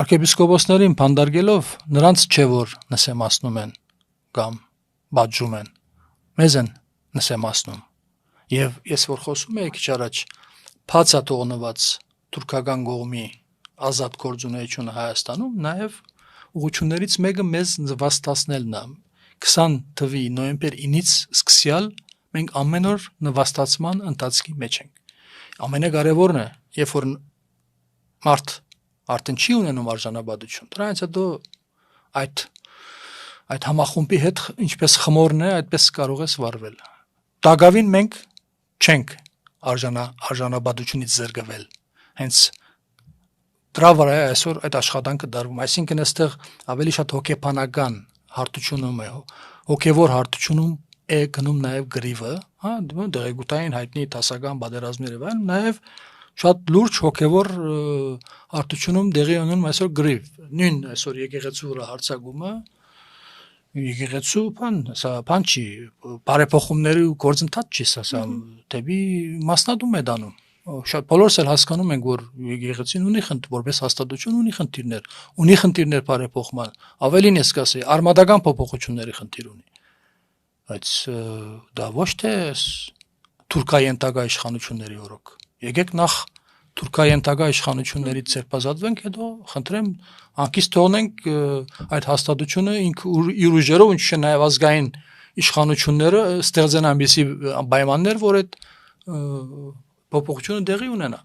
Arczepiskopոսներին փանդարգելով նրանց չէ որ նսեմացնում են կամ բաժում են, մեզ են նսեմացնում։ Եվ ես որ խոսում եի քիչ առաջ բացաթողնված թուրքական կողմի ազատ գործունեությունը Հայաստանում, նաև ուղղություններից մեկը մեզ նվաստացնելն է։ 20 թվականի նոյեմբեր 9-ից սկսյալ մենք ամեն օր նվաստացման ընթացքի մեջ ենք։ Ամենակարևորն է, երբ որ մարդ արդեն չի ունենում արժանապատվություն, դրանից հետո այդ համախումբի հետ ինչպես խմորն է, այդպես կարող ես վարվել։ Տագավին մենք չենք արժանապատվությունից զրկվել։ Հենց դրա վրա է այսօր այդ աշխատանքը դարվում, այսինքն այստեղ ավելի շատ հոգեբանական հարթությունում է, հոգևոր հարթությունում է գնում նաև գրիվը, հա, դեղեկութային հայտնի դասական պատերազմները, այլ նաև շատ լուրջ հոգևոր հարթությունում դեղի ունենում այսօր գրիվ։ Նույն այսօր եկեղեցու վրա հարձակումը, եկեղեցու բան չի, բարեփոխումների գործընթաց չի սա, դեպի մասնատում է դանում։ Շատ բոլորս էլ հասկանում ենք, որ եկեղեցին ունի որպես հաստատություն ունի խնդիրներ բարեփոխման, ավելին ես կասեի, արմատական փոփոխությունների խնդիր ունի, բայց դա ոչ թե թուրքաենտակա իշխանությունների օրոք։ Եկեք նախ թուրքաենտակա իշխանություններից ձերբազատվենք, հետո խնդրեմ անկից թողնենք այդ հաստատությունը իր ուժերով, ինչ չէ նաև ազգային իշխանությունները ստեղծեն այնպիսի պայմաններ, որ այդ փոփոխությունը դեղի ունենա։